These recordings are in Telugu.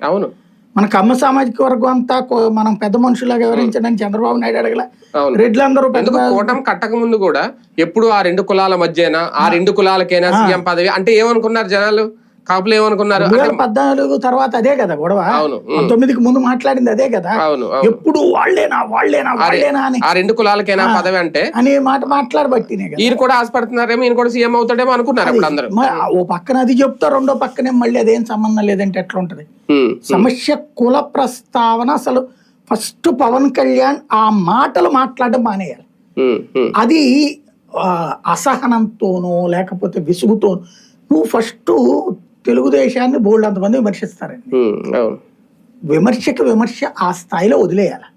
అవును. మన కమ్మ సామాజిక వర్గం అంతా మనం పెద్ద మనుషులాగా వివరించడానికి చంద్రబాబు నాయుడు అడగల. రెడ్లందరూ కూటమి కట్టక ముందు కూడా ఎప్పుడు ఆ రెండు కులాల మధ్యనా, ఆ రెండు కులాలకైనా సీఎం పదవి అంటే ఏమనుకున్నారు జనాలు? కాపులు ఏమనుకున్నారు? 2014 తర్వాత అదే కదా గొడవ. 19కి ముందు మాట్లాడింది అదే కదా. ఎప్పుడు వాళ్ళేనా వాళ్ళేనా వాళ్ళేనా అని ఆ రెండు కులాలకైనా పదవి అంటే అనే మాట మాట్లాడబట్టినే కదా. ఈయన కూడా ఆశపడుతున్నారేమో, ఈయన కూడా సీఎం అవుతాడేమో అనుకున్నారు అప్పుడు అందరూ. ఓ పక్కన అది చెప్తా, రెండో పక్కనే మళ్ళీ అదేం సంబంధం లేదంటే ఎట్లా ఉంటది సమస్య? కుల ప్రస్తావన అసలు ఫస్ట్ పవన్ కళ్యాణ్ ఆ మాటలు మాట్లాడడం మానేయాలి. అది అసహనంతోనో లేకపోతే విసుగుతోనో నువ్వు ఫస్ట్ తెలుగుదేశాన్ని బోల్డ్ అంతమంది విమర్శిస్తారండి. విమర్శ ఆ స్థాయిలో వదిలేయాలి.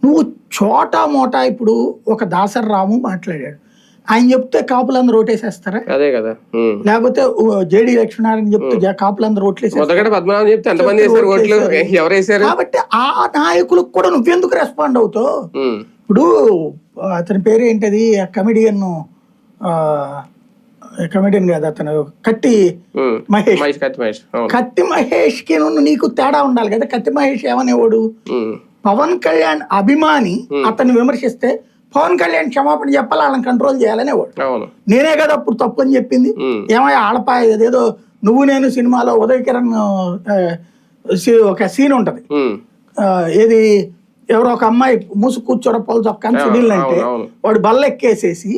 నువ్వు చోటా మోటా ఇప్పుడు ఒక దాసరి రాము మాట్లాడాడు, ఆయన చెప్తే కాపులందరూ ఓటేసేస్తారా? అదే కదా. లేకపోతే జేడి లక్ష్మీనారాయణ చెప్తే కాపులందరూ ఓట్లేసేస్తారు. కాబట్టి ఆ నాయకులకు కూడా నువ్వెందుకు రెస్పాండ్ అవుతావు? ఇప్పుడు అతని పేరు ఏంటది, కమెడియన్ కాదు అతను, కత్తి మహేష్. కత్తి మహేష్ కి నీకు తేడా ఉండాలి కదా. కత్తి మహేష్ ఏమనేవాడు, పవన్ కళ్యాణ్ అభిమాని అతన్ని విమర్శిస్తే పవన్ కళ్యాణ్ క్షమాపణ చెప్పాలి, వాళ్ళని కంట్రోల్ చేయాలనేవాడు. నేనే కదా అప్పుడు తప్పు అని చెప్పింది. ఏమయ్యా ఆడపాయ ఏదో నువ్వు నేను సినిమాలో ఉదయ్ కిరణ్ ఒక సీన్ ఉంటది, ఏది ఎవరో ఒక అమ్మాయి మూసు కూర్చోడ పొల చొక్కాని సునీల్ అంటే వాడు బల్ల ఎక్కేసేసి